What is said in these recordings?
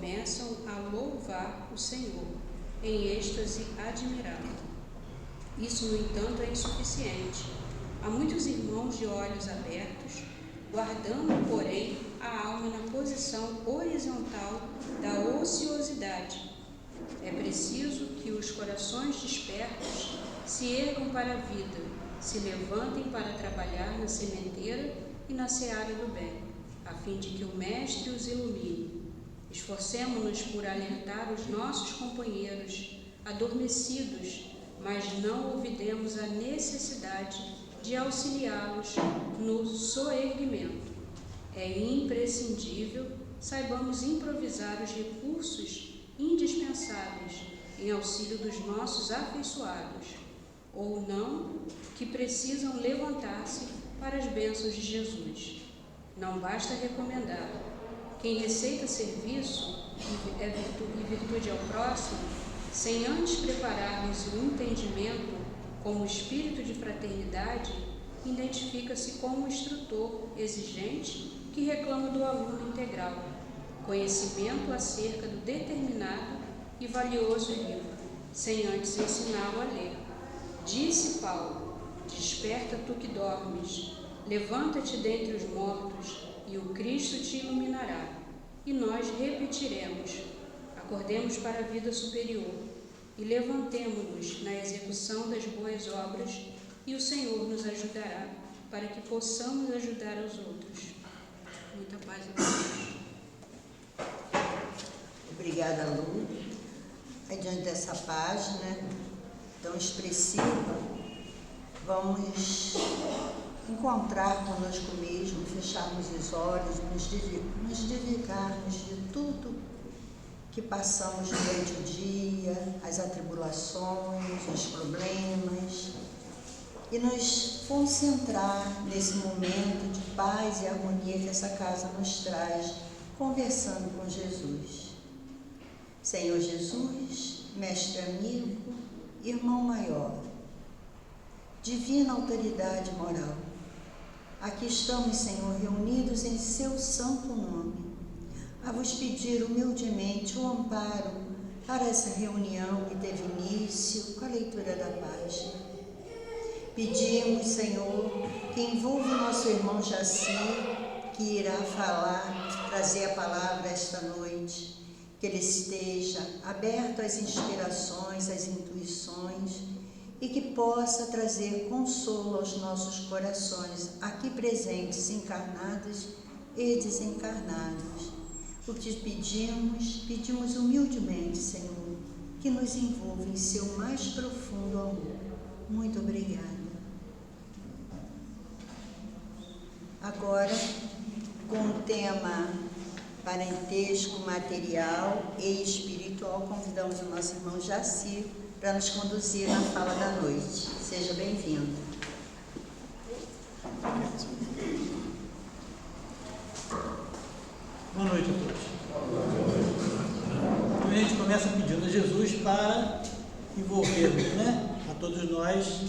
começam a louvar o Senhor em êxtase admirável. Isso, no entanto, é insuficiente. Há muitos irmãos de olhos abertos, guardando, porém, a alma na posição horizontal da ociosidade. É preciso que os corações despertos se ergam para a vida, se levantem para trabalhar na sementeira e na seara do bem, a fim de que o Mestre os ilumine. Esforcemo-nos por alertar os nossos companheiros adormecidos, mas não olvidemos a necessidade de auxiliá-los no soerguimento. É imprescindível saibamos improvisar os recursos indispensáveis em auxílio dos nossos afeiçoados, ou não, que precisam levantar-se para as bênçãos de Jesus. Não basta recomendar. Quem receita serviço e virtude ao próximo, sem antes preparar-lhes o entendimento como espírito de fraternidade, identifica-se como um instrutor exigente que reclama do aluno integral conhecimento acerca do determinado e valioso livro, sem antes ensiná-lo a ler. Disse Paulo: desperta tu que dormes, levanta-te dentre os mortos, e o Cristo te iluminará. E nós repetiremos: acordemos para a vida superior e levantemo-nos na execução das boas obras, e o Senhor nos ajudará para que possamos ajudar aos outros. Muita paz a todos. Obrigada, Lu. Aí, diante dessa página tão expressiva, vamos encontrar conosco mesmo, fecharmos os olhos, nos dedicarmos de tudo que passamos durante o dia, as atribulações, os problemas, e nos concentrar nesse momento de paz e harmonia que essa casa nos traz, conversando com Jesus. Senhor Jesus, mestre amigo, irmão maior, divina autoridade moral, aqui estamos, Senhor, reunidos em seu santo nome, a vos pedir humildemente o amparo para essa reunião que teve início com a leitura da página. Pedimos, Senhor, que envolva o nosso irmão Jaci, que irá falar, trazer a palavra esta noite, que ele esteja aberto às inspirações, às intuições, e que possa trazer consolo aos nossos corações, aqui presentes, encarnados e desencarnados. O que pedimos humildemente, Senhor, que nos envolva em seu mais profundo amor. Muito obrigada. Agora, com o tema parentesco, material e espiritual, convidamos o nosso irmão Jaci para nos conduzir na fala da noite. Seja bem-vindo. Boa noite a todos. A gente começa pedindo a Jesus para envolvermos, a todos nós,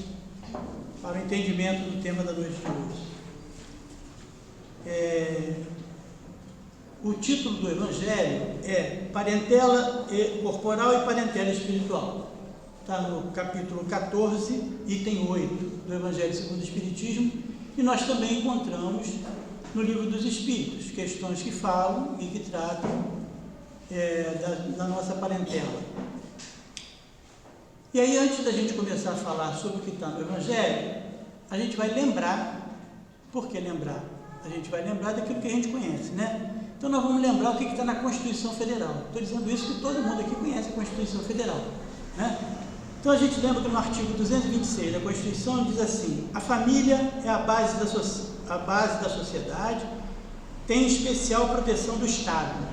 para o entendimento do tema da noite de hoje. O título do Evangelho é Parentela Corporal e Parentela Espiritual. Está no capítulo 14, item 8 do Evangelho segundo o Espiritismo, e nós também encontramos no Livro dos Espíritos questões que falam e que tratam da nossa parentela. E aí, antes da gente começar a falar sobre o que está no Evangelho, a gente vai lembrar. Por que lembrar? A gente vai lembrar daquilo que a gente conhece, Então nós vamos lembrar o que está na Constituição Federal. Estou dizendo isso que todo mundo aqui conhece a Constituição Federal, Então a gente lembra que no artigo 226 da Constituição diz assim: a família é a base da sociedade, tem especial proteção do Estado.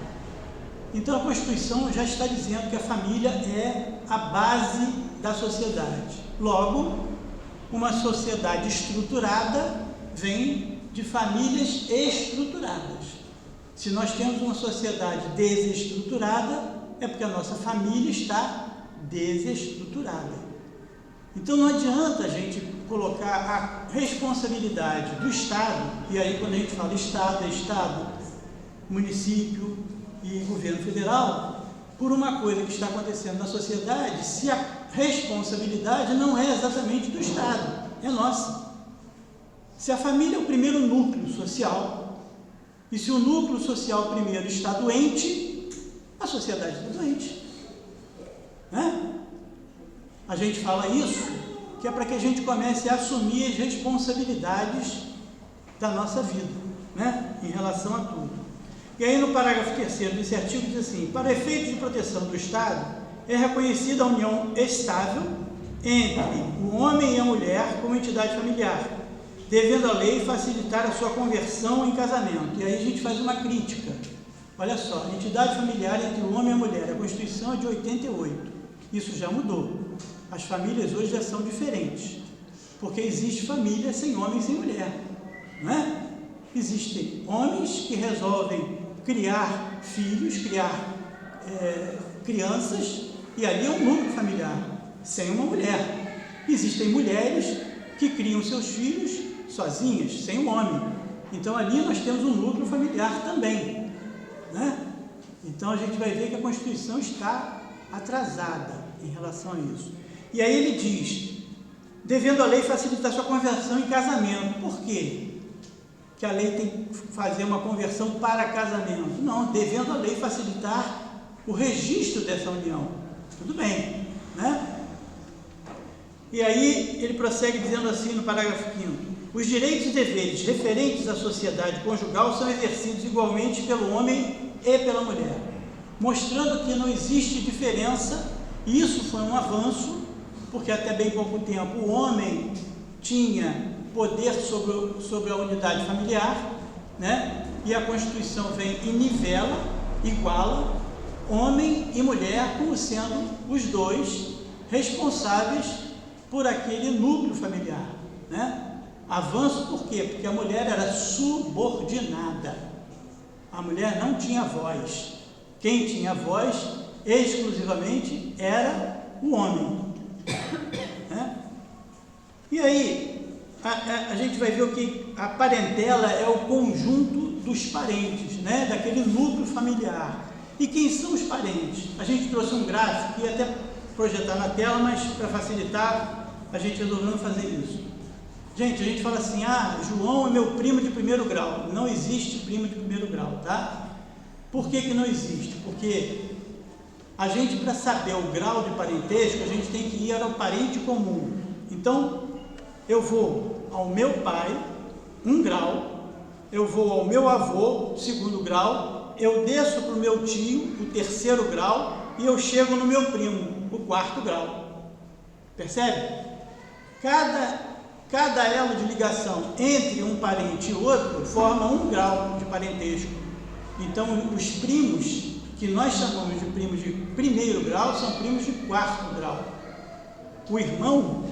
Então a Constituição já está dizendo que a família é a base da sociedade. Logo, uma sociedade estruturada vem de famílias estruturadas. Se nós temos uma sociedade desestruturada, é porque a nossa família está desestruturada. Então não adianta a gente colocar a responsabilidade do Estado, e aí quando a gente fala Estado, é Estado, município, e governo federal por uma coisa que está acontecendo na sociedade, se a responsabilidade não é exatamente do Estado, é nossa. Se a família é o primeiro núcleo social, e se o núcleo social primeiro está doente, a sociedade está doente, né? A gente fala isso, que é para que a gente comece a assumir as responsabilidades da nossa vida, né? Em relação a tudo. E aí no parágrafo 3º desse artigo diz assim: para efeitos de proteção do Estado, é reconhecida a união estável entre o homem e a mulher como entidade familiar, devendo a lei facilitar a sua conversão em casamento. E aí a gente faz uma crítica. Olha só, entidade familiar entre o homem e a mulher, a Constituição é de 88. Isso já mudou. As famílias hoje já são diferentes, porque existe família sem homem e sem mulher, não é? Existem homens que resolvem criar filhos, crianças, e ali é um núcleo familiar, sem uma mulher. Existem mulheres que criam seus filhos sozinhas, sem um homem. Então ali nós temos um núcleo familiar também, né? Então a gente vai ver que a Constituição está atrasada em relação a isso. E aí ele diz, devendo a lei facilitar sua conversão em casamento. Por quê? Que a lei tem que fazer uma conversão para casamento? Não, devendo a lei facilitar o registro dessa união. Tudo bem, né? E aí ele prossegue dizendo assim no parágrafo 5º: os direitos e deveres referentes à sociedade conjugal são exercidos igualmente pelo homem e pela mulher, mostrando que não existe diferença. E isso foi um avanço, porque até bem pouco tempo o homem tinha poder sobre a unidade familiar, né? E a Constituição vem e nivela, iguala homem e mulher como sendo os dois responsáveis por aquele núcleo familiar, né? Avanço por quê? Porque a mulher era subordinada, a mulher não tinha voz. Quem tinha voz exclusivamente era o homem, né? E aí a gente vai ver o que a parentela é o conjunto dos parentes, né? Daquele núcleo familiar. E quem são os parentes? A gente trouxe um gráfico, ia até projetar na tela, mas para facilitar a gente resolveu não fazer isso. Gente, a gente fala assim: ah, João é meu primo de primeiro grau. Não existe primo de primeiro grau, tá? Por que que não existe? Porque a gente, para saber o grau de parentesco, a gente tem que ir ao parente comum. Então, eu vou ao meu pai, 1 grau, eu vou ao meu avô, 2º grau, eu desço para o meu tio, o 3º grau, e eu chego no meu primo, o 4º grau. Percebe? Cada elo de ligação entre um parente e outro forma 1 grau de parentesco. Então, os primos, que nós chamamos de primos de primeiro grau, são primos de 4º grau. O irmão,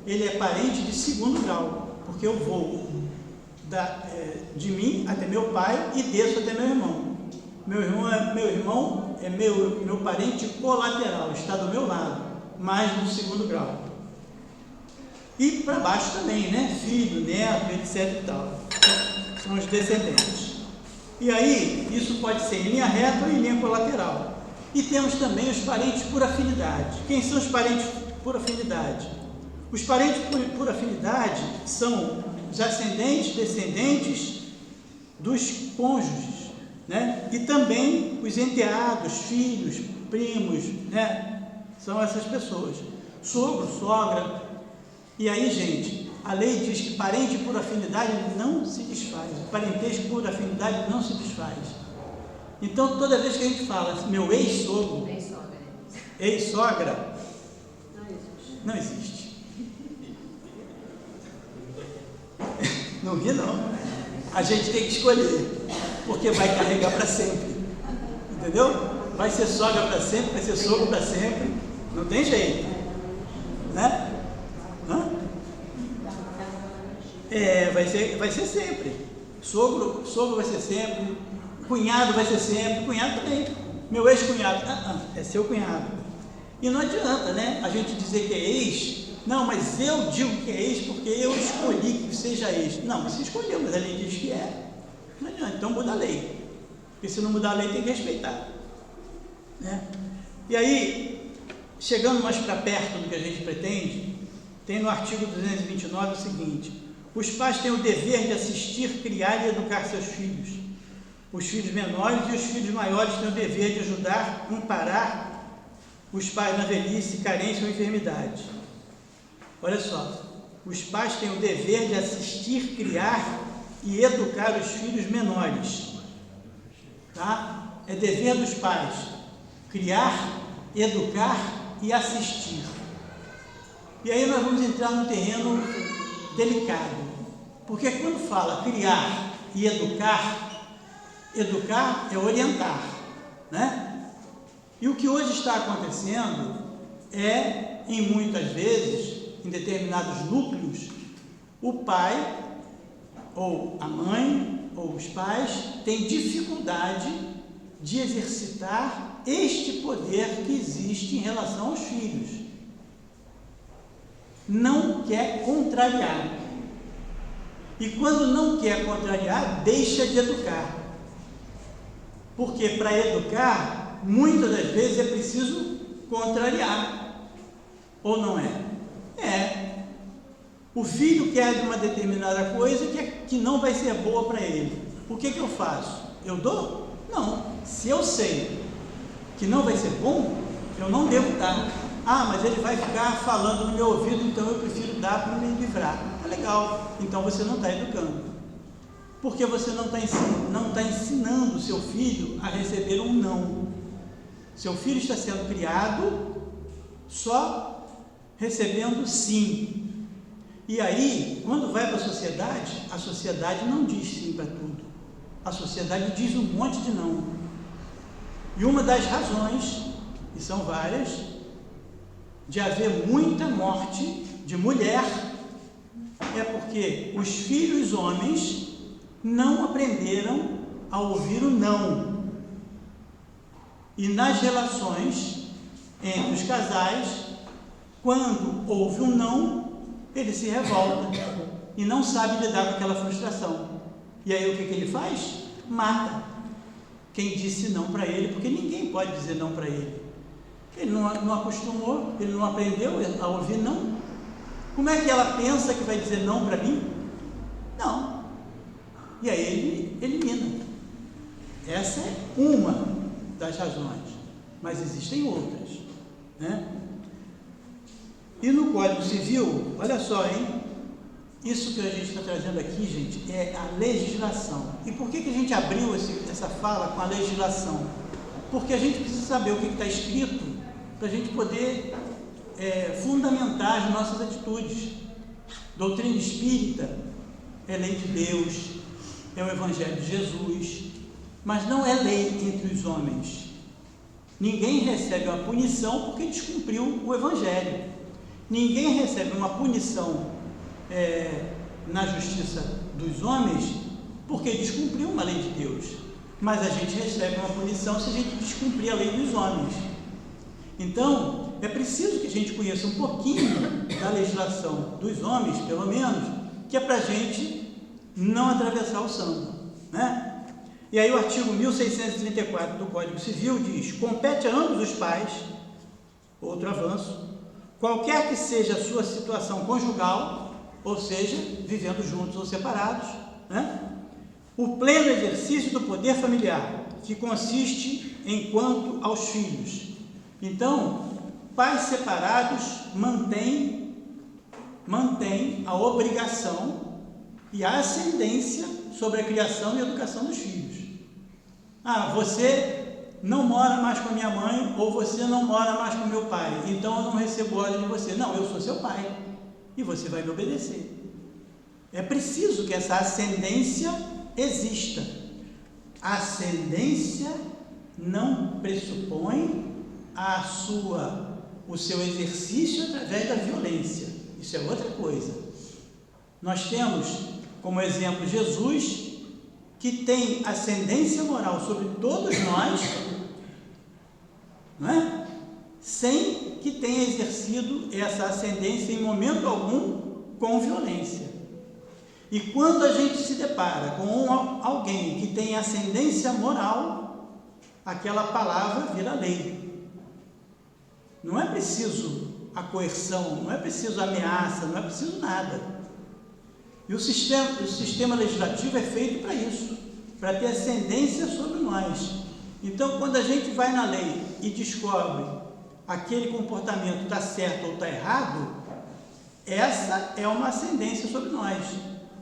ele é parente de 2º grau, porque eu vou de mim até meu pai e desço até meu irmão. Meu irmão é meu parente colateral, está do meu lado, mais do 2º grau. E para baixo também, né? Filho, neto, etc e tal. São os descendentes. E aí, isso pode ser em linha reta ou em linha colateral. E temos também os parentes por afinidade. Quem são os parentes por afinidade? Os parentes por afinidade são os ascendentes, descendentes dos cônjuges, né? E também os enteados, filhos, primos, né? São essas pessoas. Sogro, sogra. E aí, gente, a lei diz que parente por afinidade não se desfaz. Parentesco por afinidade não se desfaz. Então, toda vez que a gente fala meu ex-sogro, ex-sogra, não existe. Não ri, não. A gente tem que escolher, porque vai carregar para sempre. Entendeu? Vai ser sogra para sempre, vai ser sogro para sempre. Não tem jeito, né? Vai ser sempre. Sogro vai ser sempre. Cunhado vai ser sempre. Cunhado também. Meu ex-cunhado. É seu cunhado. E não adianta, né? A gente dizer que é ex. Não, mas eu digo que é ex porque eu escolhi que seja ex. Não, você escolheu, mas a lei diz que é. Não adianta, então muda a lei. Porque se não mudar a lei, tem que respeitar, né? E aí, chegando mais para perto do que a gente pretende, tem no artigo 229 o seguinte: os pais têm o dever de assistir, criar e educar seus filhos. Os filhos menores e os filhos maiores têm o dever de ajudar, amparar os pais na velhice, carência ou enfermidade. Olha só, os pais têm o dever de assistir, criar e educar os filhos menores, tá? É dever dos pais criar, educar e assistir. E aí nós vamos entrar num terreno delicado, porque quando fala criar e educar, educar é orientar, né? E o que hoje está acontecendo é, em muitas vezes, em determinados núcleos, o pai ou a mãe ou os pais têm dificuldade de exercitar este poder que existe em relação aos filhos. Não quer contrariar. E quando não quer contrariar, deixa de educar. Porque para educar, muitas das vezes é preciso contrariar. Ou não é? É. O filho quer de uma determinada coisa que não vai ser boa para ele. O que eu faço? Eu dou? Não. Se eu sei que não vai ser bom, eu não devo dar. Ah, mas ele vai ficar falando no meu ouvido, então eu prefiro dar para me livrar. Ah, legal. Então você não está educando. Porque você não está ensinando o seu filho a receber um não. Seu filho está sendo criado só recebendo sim. E aí, quando vai para a sociedade não diz sim para tudo. A sociedade diz um monte de não. E uma das razões, e são várias, de haver muita morte de mulher é porque os filhos homens não aprenderam a ouvir o não. E nas relações entre os casais, quando houve um não, ele se revolta e não sabe lidar com aquela frustração. E aí o que ele faz? Mata quem disse não para ele, porque ninguém pode dizer não para ele. Ele não acostumou, ele não aprendeu a ouvir não. Como é que ela pensa que vai dizer não para mim? Não. E aí ele elimina. Essa é uma das razões, mas existem outras, né? E no Código Civil, olha só, hein? Isso que a gente está trazendo aqui, gente, é a legislação. E por que a gente abriu essa fala com a legislação? Porque a gente precisa saber o que está escrito para a gente poder fundamentar as nossas atitudes. Doutrina espírita é lei de Deus, é o Evangelho de Jesus, mas não é lei entre os homens. Ninguém recebe uma punição porque descumpriu o Evangelho. Ninguém recebe uma punição na justiça dos homens porque descumpriu uma lei de Deus. Mas a gente recebe uma punição se a gente descumprir a lei dos homens. Então, é preciso que a gente conheça um pouquinho da legislação dos homens, pelo menos, que é para a gente não atravessar o samba, né? E aí o artigo 1634 do Código Civil diz: compete a ambos os pais, outro avanço, qualquer que seja a sua situação conjugal, ou seja, vivendo juntos ou separados, né? O pleno exercício do poder familiar, que consiste em quanto aos filhos. Então, pais separados mantêm a obrigação e a ascendência sobre a criação e educação dos filhos. Ah, você não mora mais com a minha mãe, ou você não mora mais com meu pai, então eu não recebo ordem de você. Não, eu sou seu pai e você vai me obedecer. É preciso que essa ascendência exista. A ascendência não pressupõe o seu exercício através da violência. Isso é outra coisa. Nós temos como exemplo Jesus, que tem ascendência moral sobre todos nós, não é? Sem que tenha exercido essa ascendência em momento algum com violência. E quando a gente se depara com alguém que tem ascendência moral, aquela palavra vira lei. Não é preciso a coerção, não é preciso ameaça, não é preciso nada. E o sistema legislativo é feito para isso, para ter ascendência sobre nós. Então, quando a gente vai na lei e descobre aquele comportamento está certo ou está errado, essa é uma ascendência sobre nós.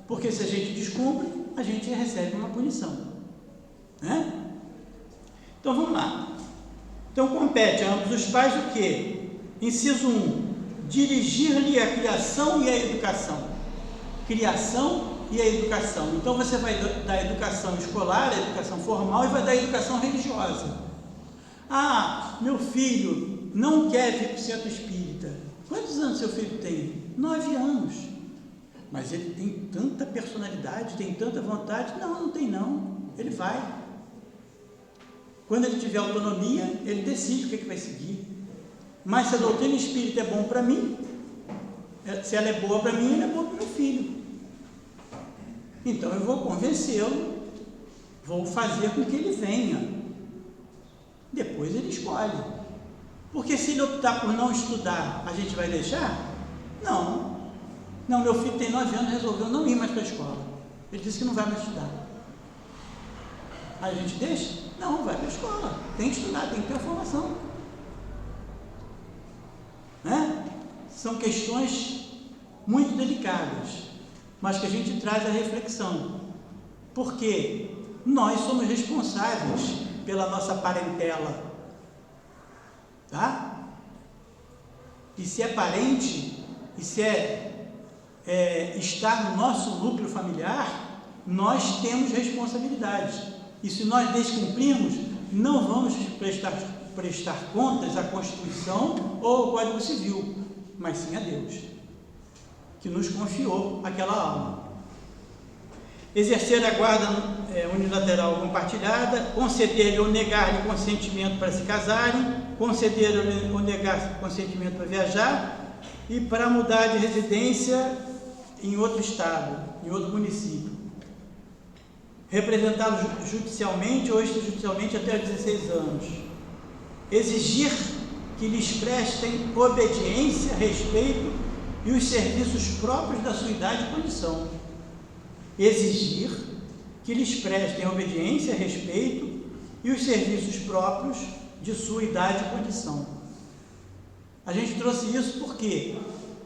Porque se a gente descumpre, a gente recebe uma punição, né? Então vamos lá. Então compete a ambos os pais o quê? Inciso 1, dirigir-lhe a criação e a educação. Criação e a educação. Então você vai dar a educação escolar, a educação formal e vai dar a educação religiosa. Ah, meu filho não quer vir para o centro espírita. Quantos anos seu filho tem? 9 anos. Mas ele tem tanta personalidade, tem tanta vontade. Não, não tem não. Ele vai. Quando ele tiver autonomia, ele decide o que vai seguir. Mas se a doutrina espírita é bom para mim, se ela é boa para mim, ela é boa para o meu filho. Então eu vou convencê-lo, vou fazer com que ele venha. Depois ele escolhe. Porque se ele optar por não estudar, a gente vai deixar? Não. Não, meu filho tem 9 anos, resolveu não ir mais para a escola. Ele disse que não vai mais estudar. Aí a gente deixa? Não, vai para a escola. Tem que estudar, tem que ter formação. Né? São questões muito delicadas, mas que a gente traz a reflexão. Porque nós somos responsáveis pela nossa parentela. Tá? E se é parente, e se está no nosso núcleo familiar, nós temos responsabilidade. E se nós descumprirmos, não vamos prestar contas à Constituição ou ao Código Civil, mas sim a Deus, que nos confiou aquela alma. Exercer a guarda unilateral compartilhada, conceder ou negar-lhe consentimento para se casarem, conceder ou negar consentimento para viajar e para mudar de residência em outro estado, em outro município. Representá-lo judicialmente ou extrajudicialmente até os 16 anos. Exigir que lhes prestem obediência, respeito e os serviços próprios da sua idade e condição. Exigir que lhes prestem obediência, respeito e os serviços próprios de sua idade e condição. A gente trouxe isso por quê?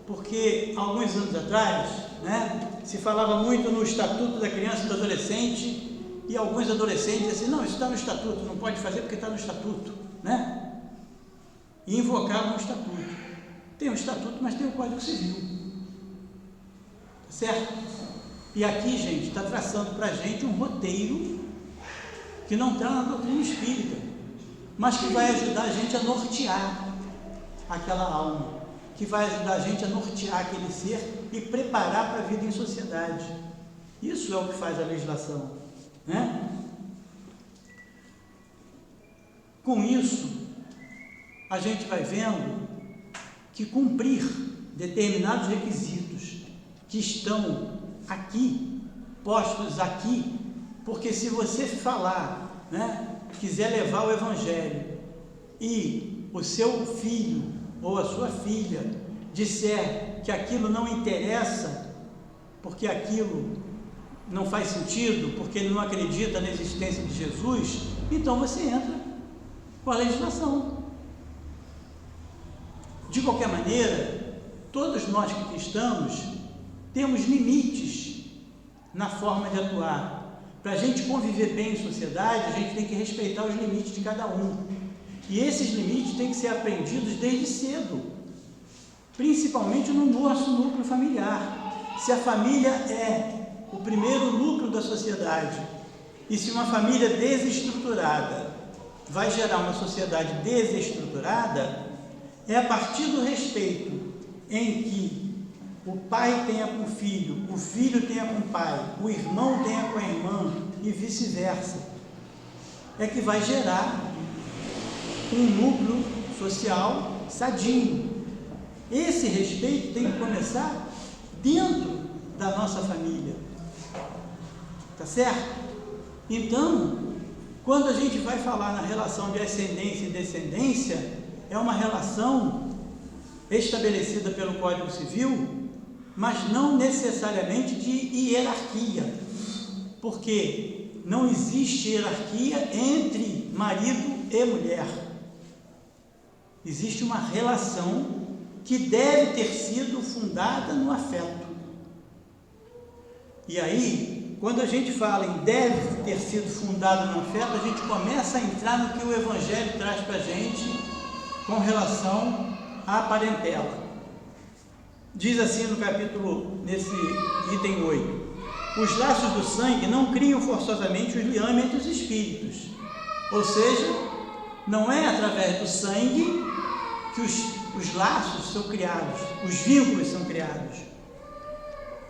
Porque alguns anos atrás, né, se falava muito no Estatuto da Criança e do Adolescente, e alguns adolescentes assim, não, isso está no Estatuto, não pode fazer porque está no Estatuto, né? E invocavam o Estatuto. Tem o Estatuto, mas tem o Código Civil, certo? E aqui, gente, está traçando para a gente um roteiro que não está na doutrina espírita, mas que vai ajudar a gente a nortear aquela alma, que vai ajudar a gente a nortear aquele ser e preparar para a vida em sociedade. Isso é o que faz a legislação, né? Com isso, a gente vai vendo que cumprir determinados requisitos que estão aqui, postos aqui, porque se você falar, né, quiser levar o Evangelho e o seu filho ou a sua filha disser que aquilo não interessa, porque aquilo não faz sentido, porque ele não acredita na existência de Jesus, então você entra com a legislação. De qualquer maneira, todos nós que aqui estamos temos limites na forma de atuar. Para a gente conviver bem em sociedade, a gente tem que respeitar os limites de cada um. E esses limites têm que ser aprendidos desde cedo, principalmente no nosso núcleo familiar. Se a família é o primeiro núcleo da sociedade, e se uma família desestruturada vai gerar uma sociedade desestruturada, é a partir do respeito em que o pai tenha com o filho tenha com o pai, o irmão tenha com a irmã e vice-versa, é que vai gerar um núcleo social sadio. Esse respeito tem que começar dentro da nossa família, Tá certo? Então, quando a gente vai falar na relação de ascendência e descendência, é uma relação estabelecida pelo Código Civil, mas não necessariamente de hierarquia, porque não existe hierarquia entre marido e mulher. Existe uma relação que deve ter sido fundada no afeto. E aí, quando a gente fala em deve ter sido fundado no afeto, a gente começa a entrar no que o Evangelho traz para a gente com relação à parentela. Diz assim no capítulo, nesse item 8: os laços do sangue não criam forçosamente os liames entre os espíritos. Ou seja, não é através do sangue que os laços são criados, os vínculos são criados.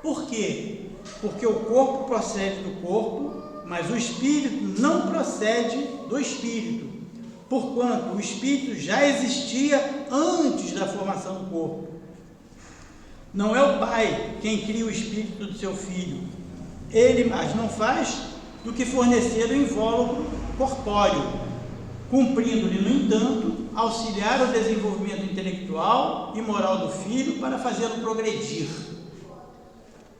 Por quê? Porque o corpo procede do corpo, mas o espírito não procede do espírito, porquanto o espírito já existia antes da formação do corpo. Não é o pai quem cria o espírito do seu filho, ele mais não faz do que fornecer o invólucro corpóreo, cumprindo-lhe, no entanto, auxiliar o desenvolvimento intelectual e moral do filho para fazê-lo progredir.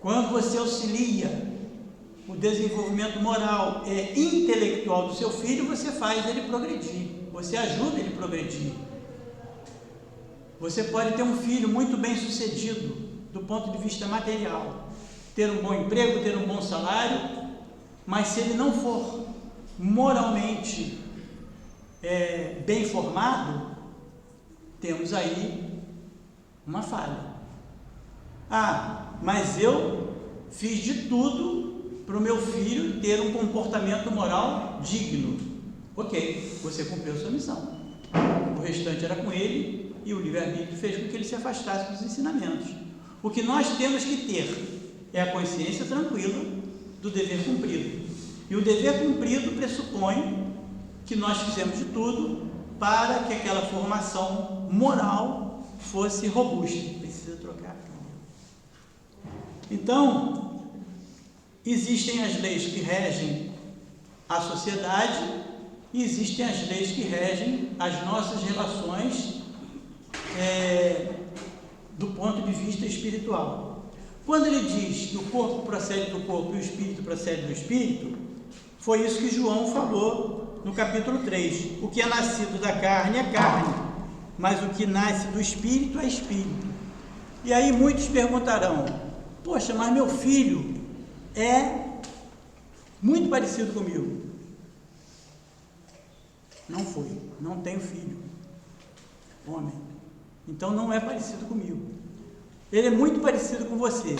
Quando você auxilia o desenvolvimento moral e intelectual do seu filho, você faz ele progredir, você ajuda ele a progredir. Você pode ter um filho muito bem sucedido do ponto de vista material, ter um bom emprego, ter um bom salário, mas se ele não for moralmente bem formado, temos aí uma falha. Mas eu fiz de tudo para o meu filho ter um comportamento moral digno. Ok, você cumpriu a sua missão. O restante era com ele e o livre-arbítrio fez com que ele se afastasse dos ensinamentos. O que nós temos que ter é a consciência tranquila do dever cumprido. E o dever cumprido pressupõe que nós fizemos de tudo para que aquela formação moral fosse robusta. Precisa trocar. Então, existem as leis que regem a sociedade e existem as leis que regem as nossas relações do ponto de vista espiritual. Quando ele diz que o corpo procede do corpo e o espírito procede do espírito, foi isso que João falou no capítulo 3. O que é nascido da carne é carne, mas o que nasce do espírito é espírito. E aí muitos perguntarão: poxa, mas meu filho é muito parecido comigo. Não foi, não tenho filho, homem, então não é parecido comigo. Ele é muito parecido com você.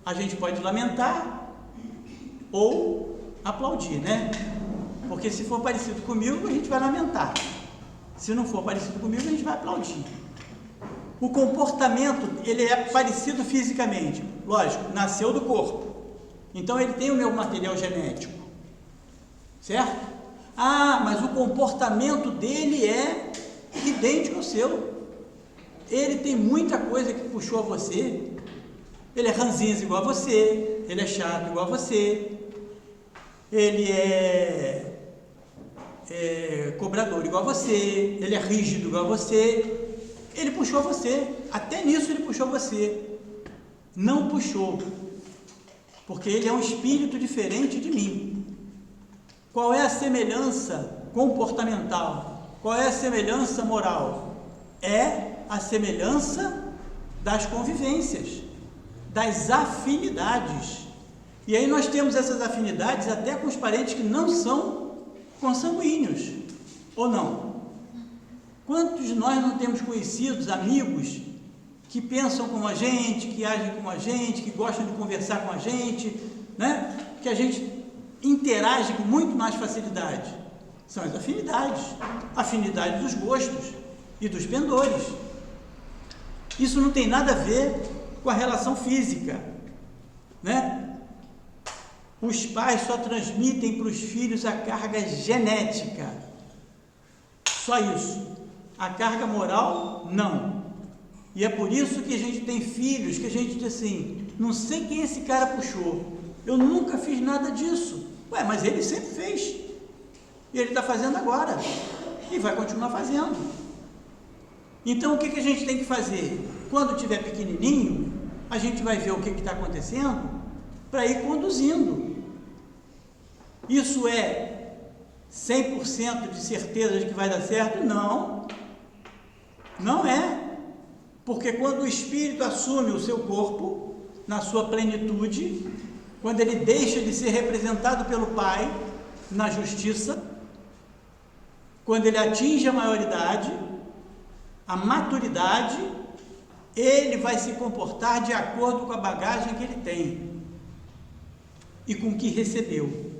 A gente pode lamentar ou aplaudir, né? Porque se for parecido comigo, a gente vai lamentar. Se não for parecido comigo, a gente vai aplaudir. O comportamento, ele é parecido fisicamente. Lógico, nasceu do corpo. Então ele tem o meu material genético. Certo? Mas o comportamento dele é idêntico ao seu. Ele tem muita coisa que puxou a você. Ele é ranzinza igual a você. Ele é chato igual a você. Ele é cobrador igual a você. Ele é rígido igual a você. Ele puxou você. Até nisso ele puxou você. Não puxou, porque ele é um espírito diferente de mim. Qual é a semelhança comportamental? Qual é a semelhança moral? É a semelhança das convivências, das afinidades. E aí nós temos essas afinidades até com os parentes que não são consanguíneos, ou não? Quantos de nós não temos conhecidos, amigos, que pensam como a gente, que agem como a gente, que gostam de conversar com a gente, né? Que a gente interage com muito mais facilidade? São as afinidades, afinidade dos gostos e dos pendores. Isso não tem nada a ver com a relação física, né? Os pais só transmitem para os filhos a carga genética, só isso. A carga moral, não. E é por isso que a gente tem filhos que a gente diz assim: não sei quem esse cara puxou, eu nunca fiz nada disso. Ué, mas ele sempre fez, e ele está fazendo agora, e vai continuar fazendo. Então o que a gente tem que fazer? Quando tiver pequenininho, a gente vai ver o que está acontecendo, para ir conduzindo. Isso é 100% de certeza de que vai dar certo? Não, não é. Porque quando o espírito assume o seu corpo, na sua plenitude, quando ele deixa de ser representado pelo Pai na justiça, quando ele atinge a maioridade, a maturidade, ele vai se comportar de acordo com a bagagem que ele tem e com o que recebeu.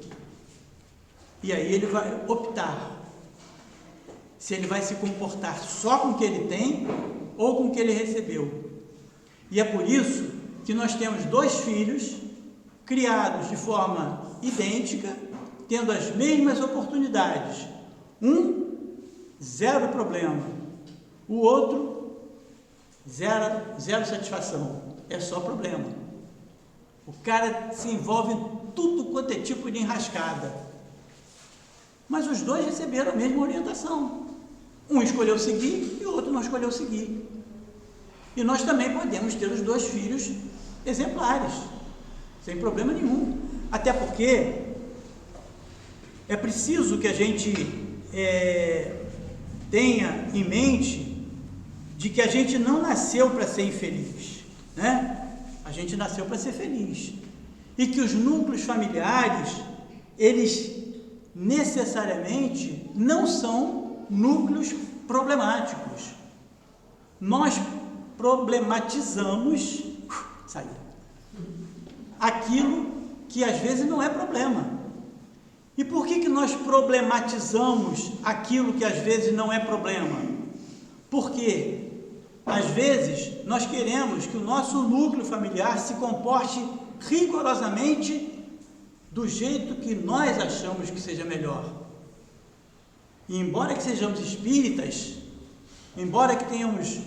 E aí ele vai optar se ele vai se comportar só com o que ele tem ou com o que ele recebeu. E é por isso que nós temos 2 filhos criados de forma idêntica, tendo as mesmas oportunidades. Um, 0 problema. O outro, zero satisfação. É só problema. O cara se envolve em tudo quanto é tipo de enrascada. Mas os 2 receberam a mesma orientação. Um escolheu seguir e o outro não escolheu seguir. E nós também podemos ter os 2 filhos exemplares, sem problema nenhum. Até porque é preciso que a gente tenha em mente de que a gente não nasceu para ser infeliz, né? A gente nasceu para ser feliz. E que os núcleos familiares, eles necessariamente não são núcleos problemáticos. Nós problematizamos aquilo que às vezes não é problema. E por que nós problematizamos aquilo que às vezes não é problema? Porque às vezes nós queremos que o nosso núcleo familiar se comporte rigorosamente do jeito que nós achamos que seja melhor. E embora que sejamos espíritas, embora que tenhamos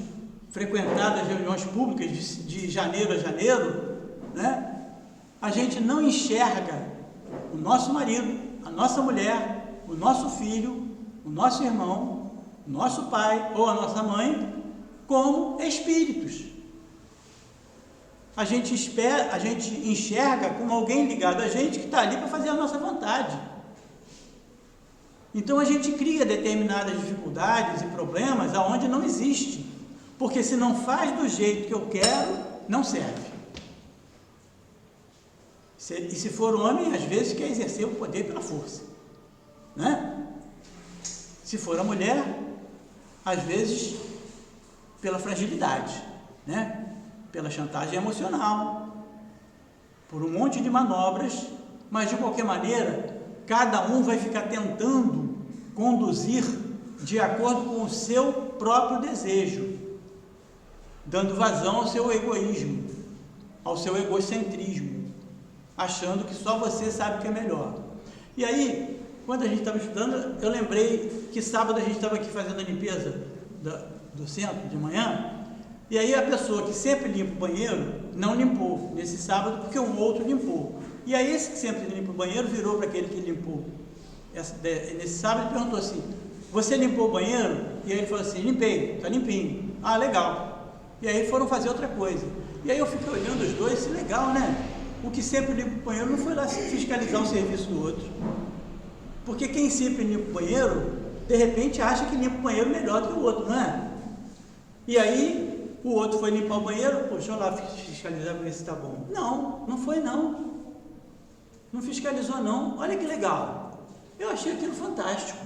frequentado as reuniões públicas de janeiro a janeiro, né, a gente não enxerga o nosso marido, a nossa mulher, o nosso filho, o nosso irmão, o nosso pai ou a nossa mãe como espíritos. A gente enxerga como alguém ligado a gente que está ali para fazer a nossa vontade. Então a gente cria determinadas dificuldades e problemas aonde não existe, porque se não faz do jeito que eu quero, não serve. E se for homem, às vezes quer exercer o poder pela força, né? Se for a mulher, às vezes pela fragilidade, né? Pela chantagem emocional, por um monte de manobras, mas de qualquer maneira, cada um vai ficar tentando conduzir de acordo com o seu próprio desejo, dando vazão ao seu egoísmo, ao seu egocentrismo, achando que só você sabe o que é melhor. E aí, quando a gente estava estudando, eu lembrei que sábado a gente estava aqui fazendo a limpeza do centro de manhã, e aí a pessoa que sempre limpa o banheiro não limpou nesse sábado porque um outro limpou. E aí esse que sempre limpa o banheiro virou para aquele que limpou nesse sábado e perguntou assim: você limpou o banheiro? E aí ele falou assim: limpei, está limpinho. Ah, legal. E aí foram fazer outra coisa. E aí eu fiquei olhando os dois, assim, legal, né? O que sempre limpa o banheiro não foi lá fiscalizar o serviço do outro. Porque quem sempre limpa o banheiro, de repente acha que limpa o banheiro melhor do que o outro, não é? E aí o outro foi limpar o banheiro, pô, deixa eu lá fiscalizar para ver se está bom. Não, não foi não. Não fiscalizou não. Olha que legal. Eu achei aquilo fantástico.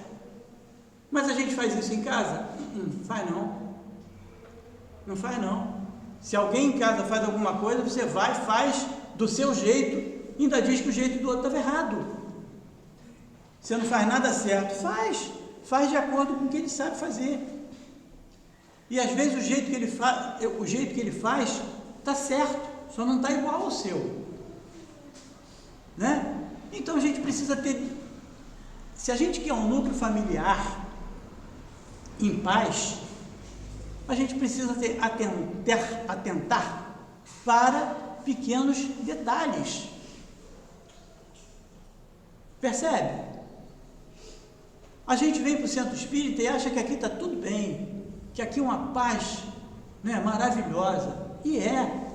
Mas a gente faz isso em casa? Não faz não. Não faz não. Se alguém em casa faz alguma coisa, você vai, faz do seu jeito, ainda diz que o jeito do outro estava errado. Você não faz nada certo, faz de acordo com o que ele sabe fazer. E às vezes o jeito que ele faz está certo, só não está igual ao seu, né? Então a gente precisa ter, se a gente quer um núcleo familiar em paz, a gente precisa atentar para pequenos detalhes. Percebe? A gente vem para o centro espírita e acha que aqui está tudo bem, que aqui é uma paz, né, maravilhosa. E é.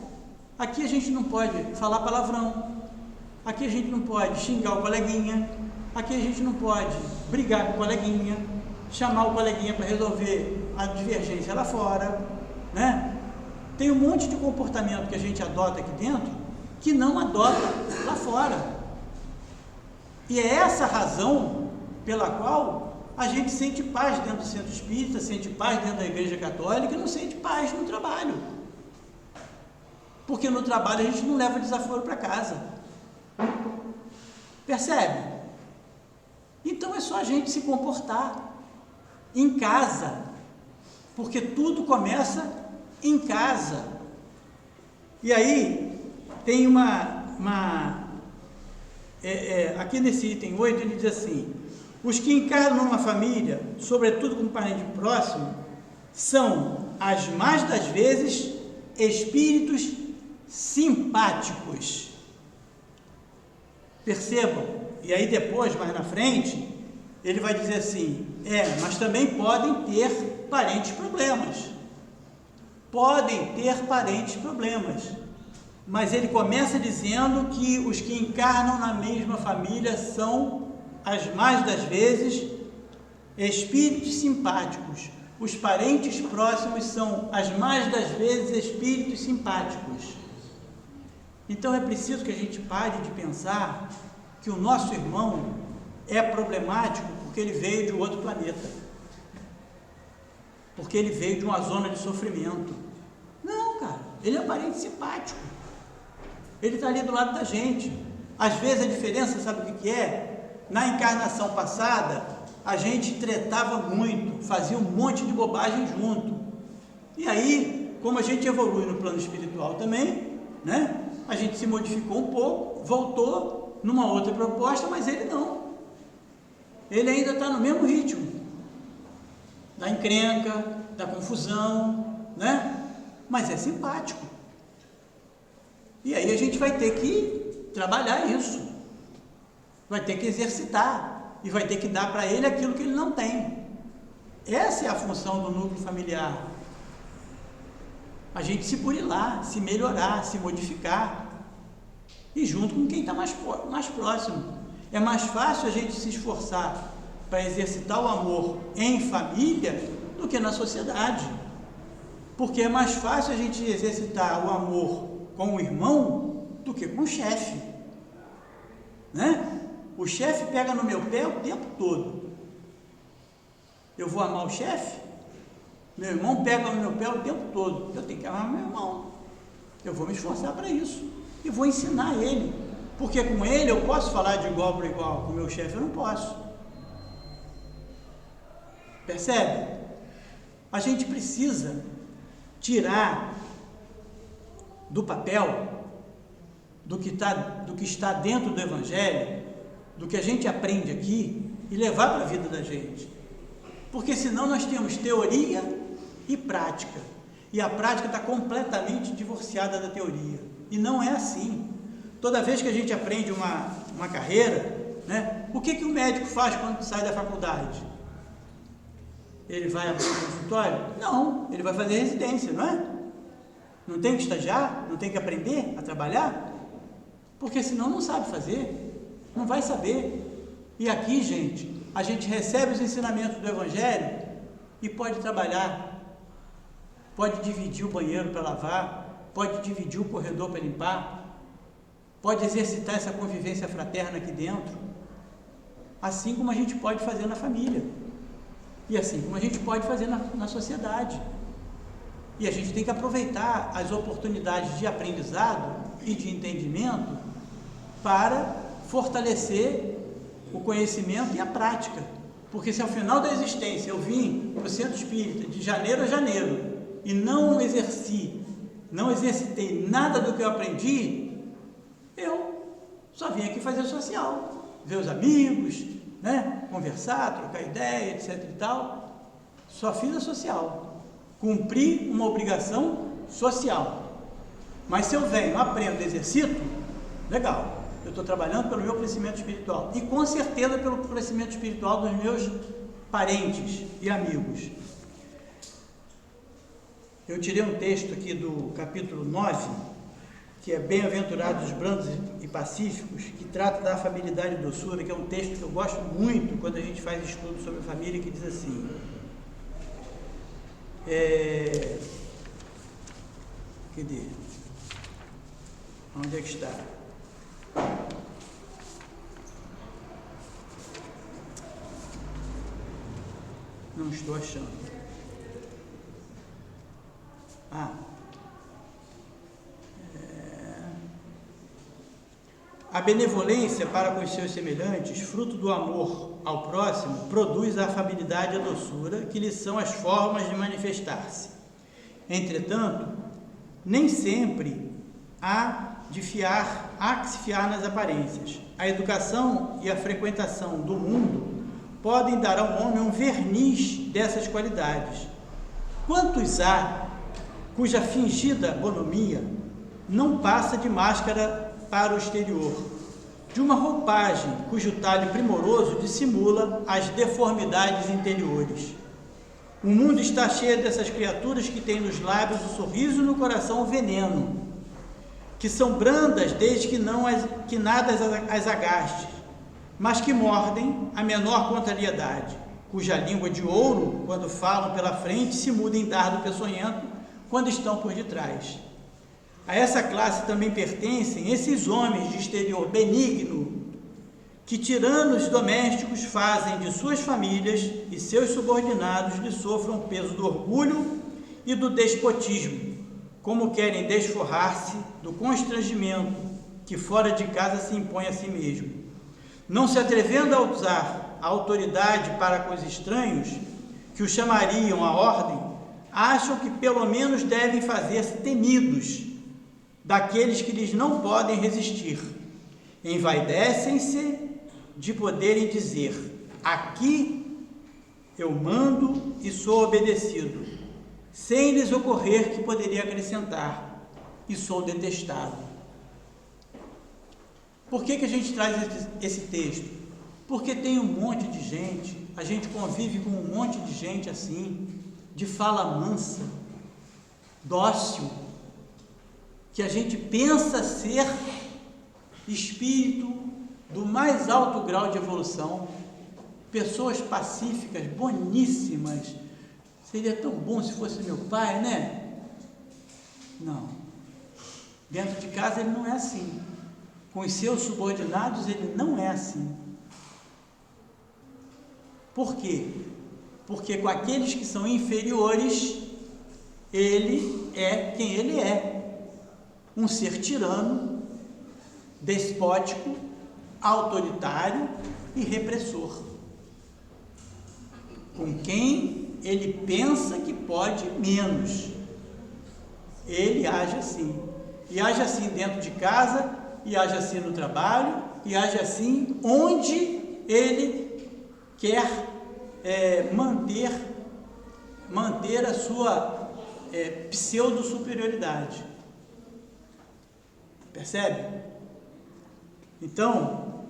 Aqui a gente não pode falar palavrão, aqui a gente não pode xingar o coleguinha, aqui a gente não pode brigar com o coleguinha, chamar o coleguinha para resolver a divergência lá fora, né? Tem um monte de comportamento que a gente adota aqui dentro que não adota lá fora. E é essa a razão pela qual a gente sente paz dentro do centro espírita, sente paz dentro da igreja católica e não sente paz no trabalho. Porque no trabalho a gente não leva desaforo para casa. Percebe? Então é só a gente se comportar em casa, porque tudo começa em casa. E aí tem aqui nesse item 8 ele diz assim: os que encarnam numa família, sobretudo com um parente próximo, são as mais das vezes espíritos simpáticos. Percebam? E aí depois, mais na frente, ele vai dizer assim: mas também podem ter parentes problemas. Podem ter parentes problemas. Mas ele começa dizendo que os que encarnam na mesma família são, as mais das vezes, espíritos simpáticos. Os parentes próximos são, as mais das vezes, espíritos simpáticos. Então é preciso que a gente pare de pensar que o nosso irmão é problemático porque ele veio de outro planeta, porque ele veio de uma zona de sofrimento. Não, cara, ele é um parente simpático, ele está ali do lado da gente. Às vezes a diferença, sabe o que é? Na encarnação passada, a gente tretava muito, fazia um monte de bobagem junto, e aí, como a gente evolui no plano espiritual também, né? A gente se modificou um pouco, voltou numa outra proposta, mas ele não. Ele ainda está no mesmo ritmo da encrenca, da confusão, né? Mas é simpático. E aí a gente vai ter que trabalhar isso, vai ter que exercitar e vai ter que dar para ele aquilo que ele não tem. Essa é a função do núcleo familiar. A gente se burilar, se melhorar, se modificar, e junto com quem está mais próximo. É mais fácil a gente se esforçar para exercitar o amor em família do que na sociedade, porque é mais fácil a gente exercitar o amor com o irmão do que com o chefe, né? O chefe pega no meu pé o tempo todo. Eu vou amar o chefe? Meu irmão pega no meu pé o tempo todo. Eu tenho que amar meu irmão. Eu vou me esforçar para isso. E vou ensinar ele. Porque com ele eu posso falar de igual para igual. Com o meu chefe eu não posso. Percebe? A gente precisa tirar do papel, do que está dentro do Evangelho, do que a gente aprende aqui, e levar para a vida da gente. Porque senão nós temos teoria e prática, e a prática está completamente divorciada da teoria, e não é assim. Toda vez que a gente aprende uma carreira, né, o que o médico faz quando sai da faculdade? Ele vai abrir um consultório? Não, ele vai fazer residência, não é? Não tem que estagiar? Não tem que aprender a trabalhar? Porque senão não sabe fazer, não vai saber. E aqui, gente, a gente recebe os ensinamentos do Evangelho e pode trabalhar, pode dividir o banheiro para lavar, pode dividir o corredor para limpar, pode exercitar essa convivência fraterna aqui dentro, assim como a gente pode fazer na família, e assim como a gente pode fazer na sociedade. E a gente tem que aproveitar as oportunidades de aprendizado e de entendimento para fortalecer o conhecimento e a prática. Porque se ao final da existência eu vim para o centro espírita de janeiro a janeiro e não exercitei nada do que eu aprendi, eu só vim aqui fazer social, ver os amigos, né? Conversar, trocar ideia, etc e tal. Só fiz a social, cumpri uma obrigação social. Mas se eu venho, aprendo, exercito, legal. Eu estou trabalhando pelo meu crescimento espiritual e com certeza pelo crescimento espiritual dos meus parentes e amigos. Eu tirei um texto aqui do capítulo 9, que é Bem-aventurados os brandos e pacíficos, que trata da afabilidade e doçura, que é um texto que eu gosto muito quando a gente faz estudo sobre família, que diz assim, cadê? Onde é que está? Não estou achando. A benevolência para com os seus semelhantes, fruto do amor ao próximo, produz a afabilidade e a doçura, que lhes são as formas de manifestar-se. Entretanto, nem sempre há que se fiar nas aparências. A educação e a frequentação do mundo podem dar ao homem um verniz dessas qualidades. Quantos há cuja fingida bonomia não passa de máscara para o exterior, de uma roupagem cujo talhe primoroso dissimula as deformidades interiores. O mundo está cheio dessas criaturas que têm nos lábios o sorriso e no coração o veneno, que são brandas desde que nada as agaste, mas que mordem a menor contrariedade, cuja língua de ouro, quando falam pela frente, se muda em dardo peçonhento quando estão por detrás. A essa classe também pertencem esses homens de exterior benigno, que tiranos domésticos fazem de suas famílias e seus subordinados lhe sofram o peso do orgulho e do despotismo, como querem desforrar-se do constrangimento que fora de casa se impõe a si mesmo. Não se atrevendo a usar a autoridade para com os estranhos, que o chamariam à ordem, acham que pelo menos devem fazer-se temidos daqueles que lhes não podem resistir. Envaidecem-se de poderem dizer: aqui eu mando e sou obedecido, sem lhes ocorrer que poderia acrescentar: e sou detestado. Por que a gente traz esse texto? Porque tem um monte de gente, a gente convive com um monte de gente assim, de fala mansa, dócil, que a gente pensa ser espírito do mais alto grau de evolução, pessoas pacíficas, boníssimas. Seria tão bom se fosse meu pai, né? Não. Dentro de casa ele não é assim. Com os seus subordinados ele não é assim. Por quê? Porque com aqueles que são inferiores, ele é quem ele é. Um ser tirano, despótico, autoritário e repressor, com quem ele pensa que pode menos. Ele age assim, e age assim dentro de casa, e age assim no trabalho, e age assim onde ele quer manter a sua pseudo-superioridade. Percebe? Então,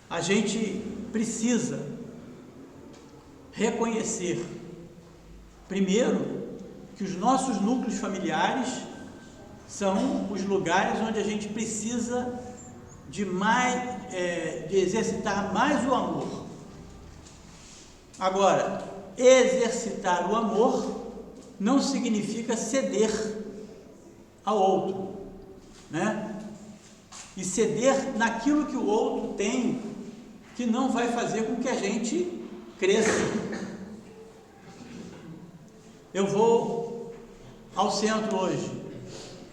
a gente precisa reconhecer, primeiro, que os nossos núcleos familiares são os lugares onde a gente precisa de exercitar mais o amor. Agora, exercitar o amor não significa ceder ao outro, né? E ceder naquilo que o outro tem, que não vai fazer com que a gente cresça. Eu vou ao centro hoje,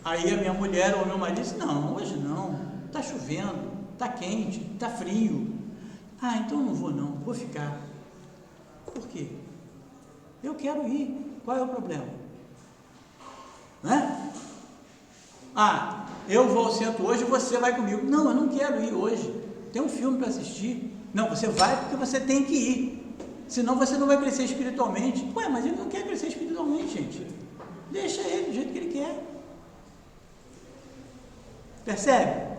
aí a minha mulher ou meu marido diz: não, hoje não, está chovendo, está quente, está frio. Ah, então não vou não, vou ficar. Por quê? Eu quero ir, qual é o problema? Né? Ah, eu vou ao centro hoje, você vai comigo. Não, eu não quero ir hoje, tem um filme para assistir. Não, você vai porque você tem que ir, senão você não vai crescer espiritualmente. Ué, mas ele não quer crescer espiritualmente, gente. Deixa ele do jeito que ele quer. Percebe?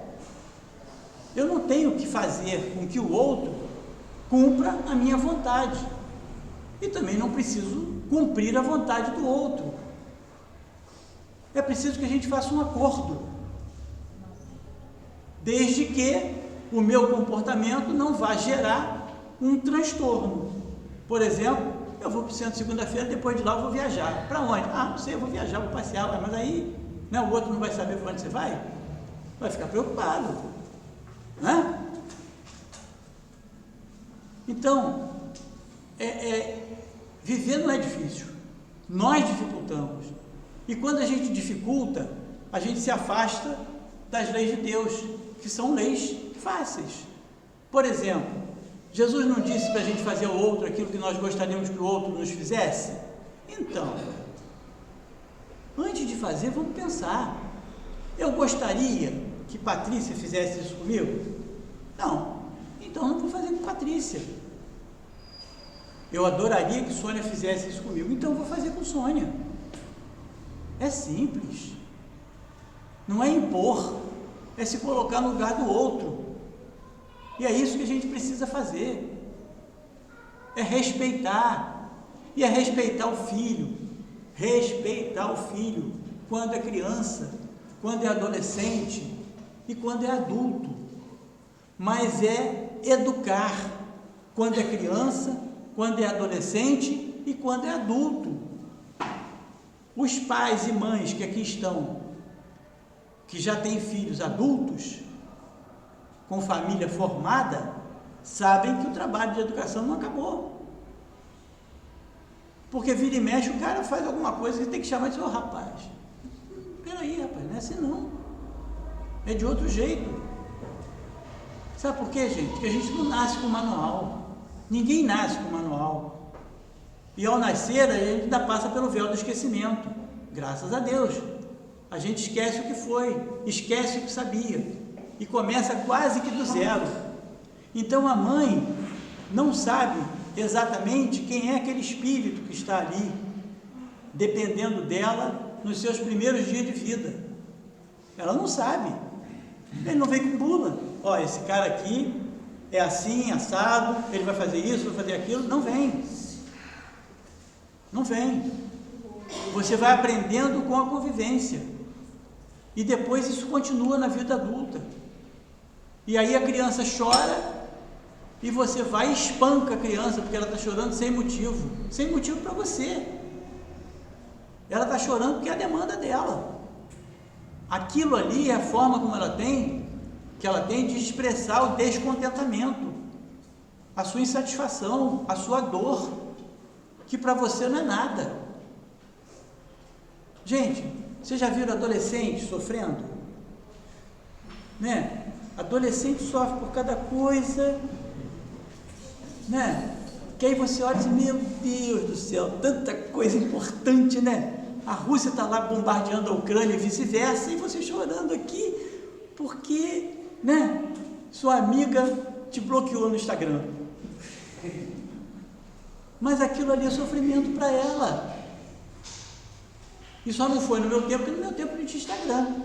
Eu não tenho que fazer com que o outro cumpra a minha vontade. E também não preciso cumprir a vontade do outro. É preciso que a gente faça um acordo. Desde que o meu comportamento não vá gerar um transtorno. Por exemplo, eu vou para o centro segunda-feira, depois de lá eu vou viajar. Para onde? Não sei, eu vou viajar, vou passear, mas aí, né, o outro não vai saber para onde você vai? Vai ficar preocupado, né? Então, viver não é difícil, nós dificultamos, e quando a gente dificulta, a gente se afasta das leis de Deus, que são leis fáceis. Por exemplo, Jesus não disse para a gente fazer ao outro aquilo que nós gostaríamos que o outro nos fizesse? Então, antes de fazer, vamos pensar. Eu gostaria que Patrícia fizesse isso comigo? Não. Então não vou fazer com Patrícia. Eu adoraria que Sônia fizesse isso comigo, então eu vou fazer com Sônia. É simples. Não é impor, é se colocar no lugar do outro. E é isso que a gente precisa fazer. É respeitar. E é respeitar o filho. Respeitar o filho quando é criança, quando é adolescente e quando é adulto. Mas é educar quando é criança, quando é adolescente e quando é adulto. Os pais e mães que aqui estão, que já têm filhos adultos, com família formada, sabem que o trabalho de educação não acabou. Porque vira e mexe, o cara faz alguma coisa que tem que chamar de seu rapaz. Peraí, rapaz, não é assim não. É de outro jeito. Sabe por quê, gente? Porque a gente não nasce com manual. Ninguém nasce com manual. E ao nascer, a gente ainda passa pelo véu do esquecimento. Graças a Deus. A gente esquece o que foi, esquece o que sabia. E começa quase que do zero. Então a mãe não sabe exatamente quem é aquele espírito que está ali, dependendo dela nos seus primeiros dias de vida. Ela não sabe. Ele não vem com bula. Ó, esse cara aqui é assim, assado, ele vai fazer isso, vai fazer aquilo. Não vem. Não vem. Você vai aprendendo com a convivência. E depois isso continua na vida adulta. E aí a criança chora e você vai e espanca a criança porque ela está chorando sem motivo. Sem motivo para você. Ela está chorando porque é a demanda dela. Aquilo ali é a forma como ela tem, que ela tem de expressar o descontentamento, a sua insatisfação, a sua dor, que para você não é nada. Gente, vocês já viram adolescente sofrendo? Né? Adolescente sofre por cada coisa, né? Que aí você olha e diz, meu Deus do céu, tanta coisa importante, né? A Rússia está lá bombardeando a Ucrânia e vice-versa, e você chorando aqui, porque, né? Sua amiga te bloqueou no Instagram. Mas aquilo ali é sofrimento para ela. E só não foi no meu tempo, porque no meu tempo não tinha Instagram.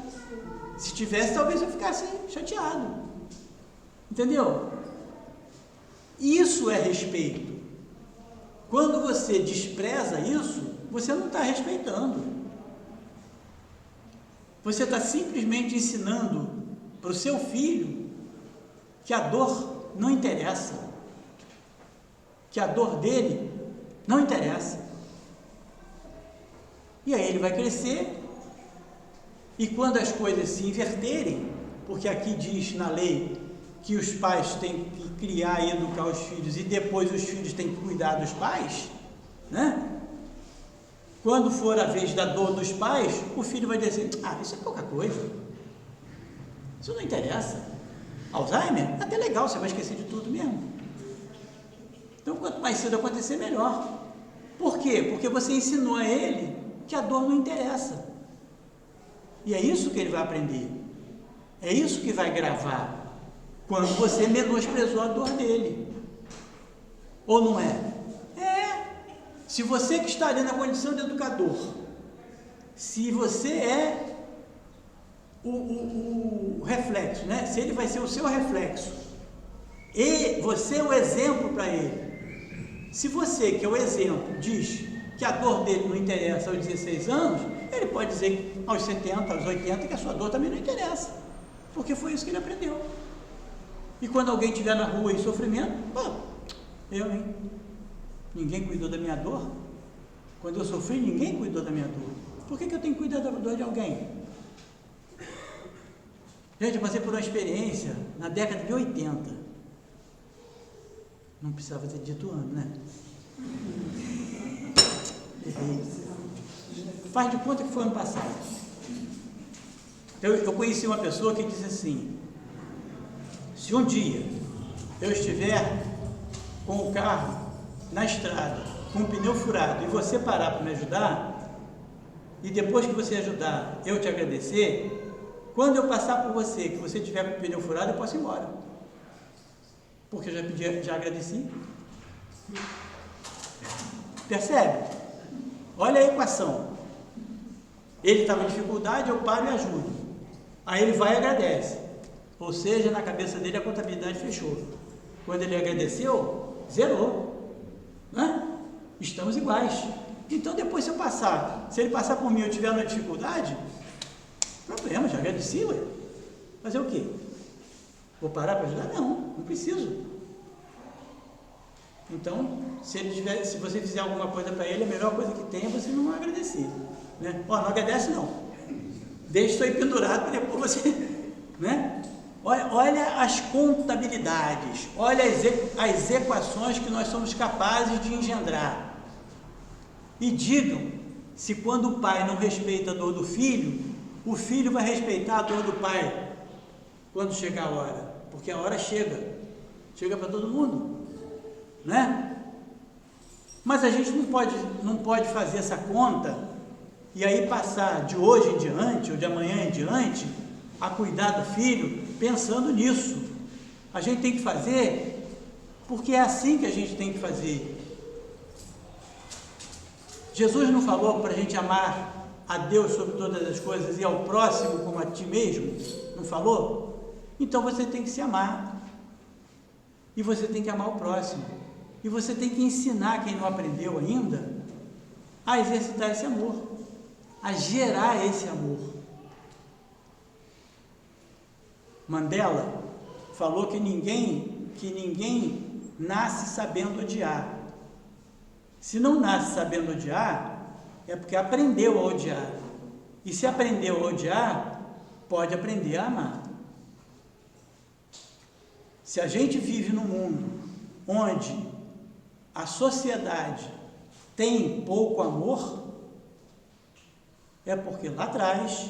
Se tivesse, talvez eu ficasse chateado. Entendeu? Isso é respeito. Quando você despreza isso, você não está respeitando. Você está simplesmente ensinando para o seu filho que a dor não interessa. Que a dor dele não interessa. E aí ele vai crescer, e quando as coisas se inverterem, porque aqui diz na lei que os pais têm que criar e educar os filhos, e depois os filhos têm que cuidar dos pais, né? Quando for a vez da dor dos pais, o filho vai dizer, isso é pouca coisa, isso não interessa. Alzheimer? Até legal, você vai esquecer de tudo mesmo. Então, quanto mais cedo acontecer, melhor. Por quê? Porque você ensinou a ele que a dor não interessa. E é isso que ele vai aprender. É isso que vai gravar quando você menosprezou a dor dele. Ou não é? É. Se você que está ali na condição de educador, se você é o reflexo, né? Se ele vai ser o seu reflexo, e você é o exemplo para ele. Se você, que é o exemplo, diz que a dor dele não interessa aos 16 anos, ele pode dizer aos 70, aos 80, que a sua dor também não interessa, porque foi isso que ele aprendeu. E quando alguém estiver na rua em sofrimento, ninguém cuidou da minha dor. Quando eu sofri, ninguém cuidou da minha dor. Por que eu tenho que cuidar da dor de alguém? Gente, eu passei por uma experiência na década de 80. Não precisava ter dito ano, né? Errei. Faz de conta que foi ano passado. Eu conheci uma pessoa que disse assim: se um dia eu estiver com o carro na estrada, com o pneu furado, e você parar para me ajudar, e depois que você ajudar, eu te agradecer, quando eu passar por você, que você tiver com o pneu furado, eu posso ir embora. Porque eu já agradeci. Percebe? Olha a equação. Ele estava em dificuldade, eu paro e ajudo. Aí ele vai e agradece. Ou seja, na cabeça dele a contabilidade fechou. Quando ele agradeceu, zerou. Né? Estamos iguais. Então depois se ele passar por mim e eu tiver uma dificuldade, problema, já agradeci, ué. Fazer o quê? Vou parar para ajudar? Não preciso. Então, se você fizer alguma coisa para ele, a melhor coisa que tem é você não agradecer. Né? Não agradece não. Deixa isso aí pendurado para depois você... Né? Olha as contabilidades, olha as equações que nós somos capazes de engendrar. E digam se quando o pai não respeita a dor do filho, o filho vai respeitar a dor do pai quando chegar a hora. Porque a hora chega para todo mundo. Né? Mas a gente não pode fazer essa conta e aí passar de hoje em diante ou de amanhã em diante a cuidar do filho pensando nisso. A gente tem que fazer porque é assim que a gente tem que fazer. Jesus não falou para a gente amar a Deus sobre todas as coisas e ao próximo como a ti mesmo? Não falou? Então você tem que se amar e você tem que amar o próximo. E você tem que ensinar quem não aprendeu ainda a exercitar esse amor, a gerar esse amor. Mandela falou que ninguém nasce sabendo odiar. Se não nasce sabendo odiar, é porque aprendeu a odiar. E se aprendeu a odiar, pode aprender a amar. Se a gente vive num mundo onde a sociedade tem pouco amor, é porque lá atrás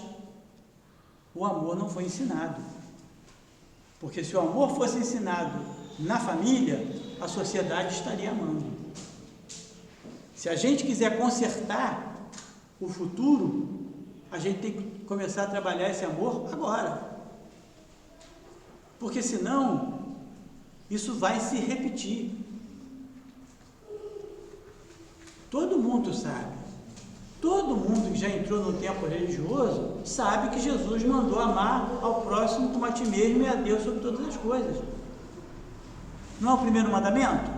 o amor não foi ensinado. Porque se o amor fosse ensinado na família, a sociedade estaria amando. Se a gente quiser consertar o futuro, a gente tem que começar a trabalhar esse amor agora. Porque senão, isso vai se repetir. Todo mundo sabe, todo mundo que já entrou no tempo religioso sabe que Jesus mandou amar ao próximo como a ti mesmo e a Deus sobre todas as coisas. Não é o primeiro mandamento?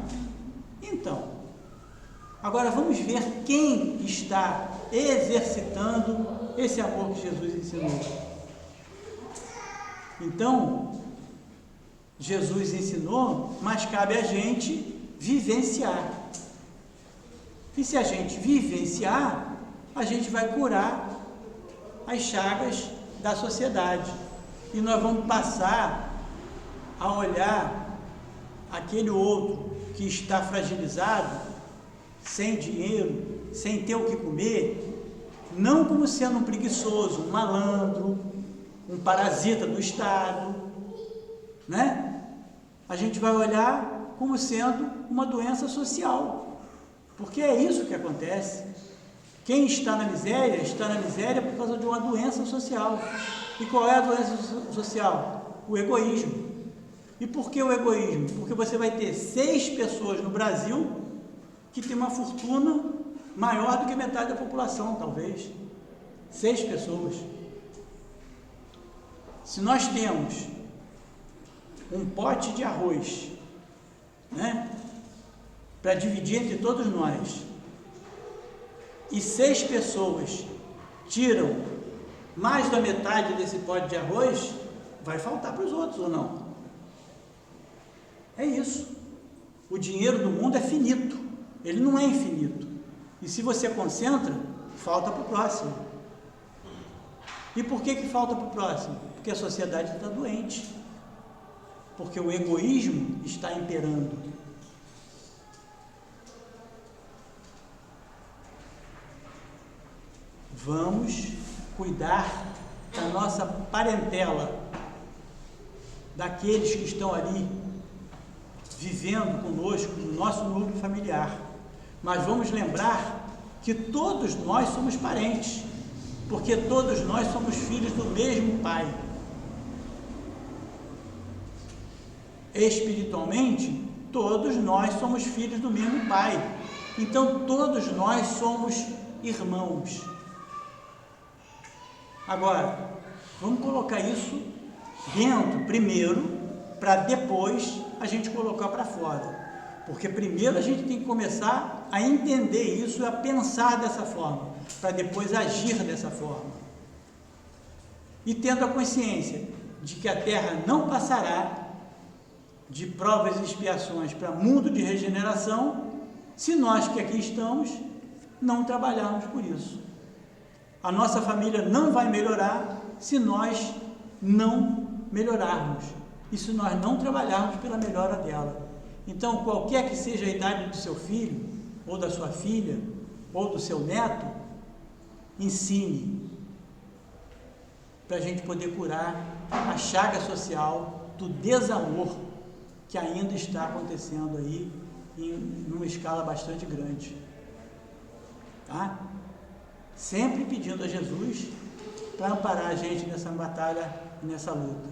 Então, agora vamos ver quem está exercitando esse amor que Jesus ensinou. Então, Jesus ensinou, mas cabe a gente vivenciar. E se a gente vivenciar, a gente vai curar as chagas da sociedade. E nós vamos passar a olhar aquele outro que está fragilizado, sem dinheiro, sem ter o que comer, não como sendo um preguiçoso, um malandro, um parasita do Estado, né? A gente vai olhar como sendo uma doença social. Porque é isso que acontece. Quem está na miséria por causa de uma doença social. E qual é a doença social? O egoísmo. E por que o egoísmo? Porque você vai ter 6 pessoas no Brasil que tem uma fortuna maior do que metade da população, talvez. 6 pessoas. Se nós temos um pote de arroz, né, para dividir entre todos nós, e 6 pessoas tiram mais da metade desse pote de arroz, vai faltar para os outros ou não? É isso. O dinheiro do mundo é finito, ele não é infinito. E se você concentra, falta para o próximo. E por que falta para o próximo? Porque a sociedade está doente. Porque o egoísmo está imperando. Vamos cuidar da nossa parentela, daqueles que estão ali vivendo conosco, no nosso núcleo familiar. Mas vamos lembrar que todos nós somos parentes, porque todos nós somos filhos do mesmo Pai. Espiritualmente, todos nós somos filhos do mesmo Pai. Então, todos nós somos irmãos. Agora, vamos colocar isso dentro primeiro, para depois a gente colocar para fora. Porque primeiro a gente tem que começar a entender isso e a pensar dessa forma, para depois agir dessa forma. E tendo a consciência de que a terra não passará de provas e expiações para mundo de regeneração, se nós que aqui estamos não trabalharmos por isso. A nossa família não vai melhorar se nós não melhorarmos e se nós não trabalharmos pela melhora dela. Então, qualquer que seja a idade do seu filho, ou da sua filha, ou do seu neto, ensine, para a gente poder curar a chaga social do desamor que ainda está acontecendo aí numa escala bastante grande. Tá? Sempre pedindo a Jesus para amparar a gente nessa batalha, nessa luta,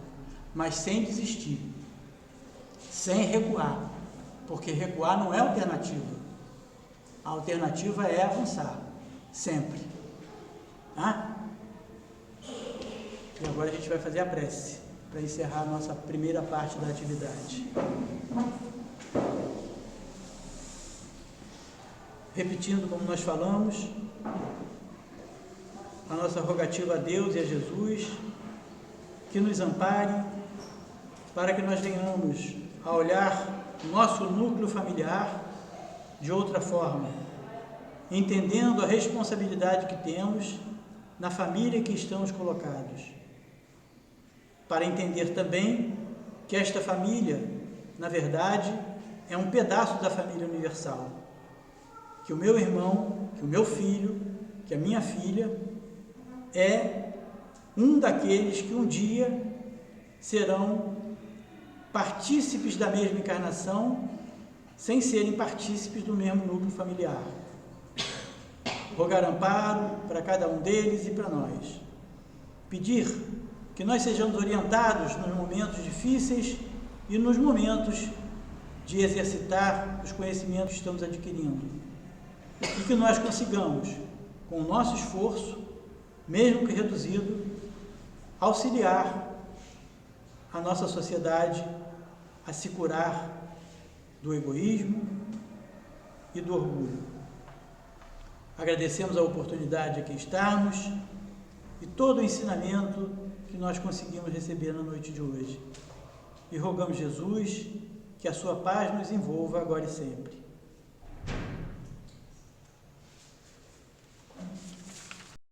mas sem desistir, sem recuar, porque recuar não é alternativa. A alternativa é avançar, sempre. Tá? E agora a gente vai fazer a prece, para encerrar a nossa primeira parte da atividade. Repetindo como nós falamos, a nossa rogativa a Deus e a Jesus, que nos ampare, para que nós venhamos a olhar o nosso núcleo familiar de outra forma, entendendo a responsabilidade que temos na família que estamos colocados, para entender também que esta família, na verdade, é um pedaço da família universal, que o meu irmão, que o meu filho, que a minha filha é um daqueles que um dia serão partícipes da mesma encarnação, sem serem partícipes do mesmo núcleo familiar. Rogar amparo para cada um deles e para nós. Pedir que nós sejamos orientados nos momentos difíceis e nos momentos de exercitar os conhecimentos que estamos adquirindo. E que nós consigamos, com o nosso esforço, mesmo que reduzido, auxiliar a nossa sociedade a se curar do egoísmo e do orgulho. Agradecemos a oportunidade de aqui estarmos e todo o ensinamento que nós conseguimos receber na noite de hoje. E rogamos, Jesus, que a sua paz nos envolva agora e sempre.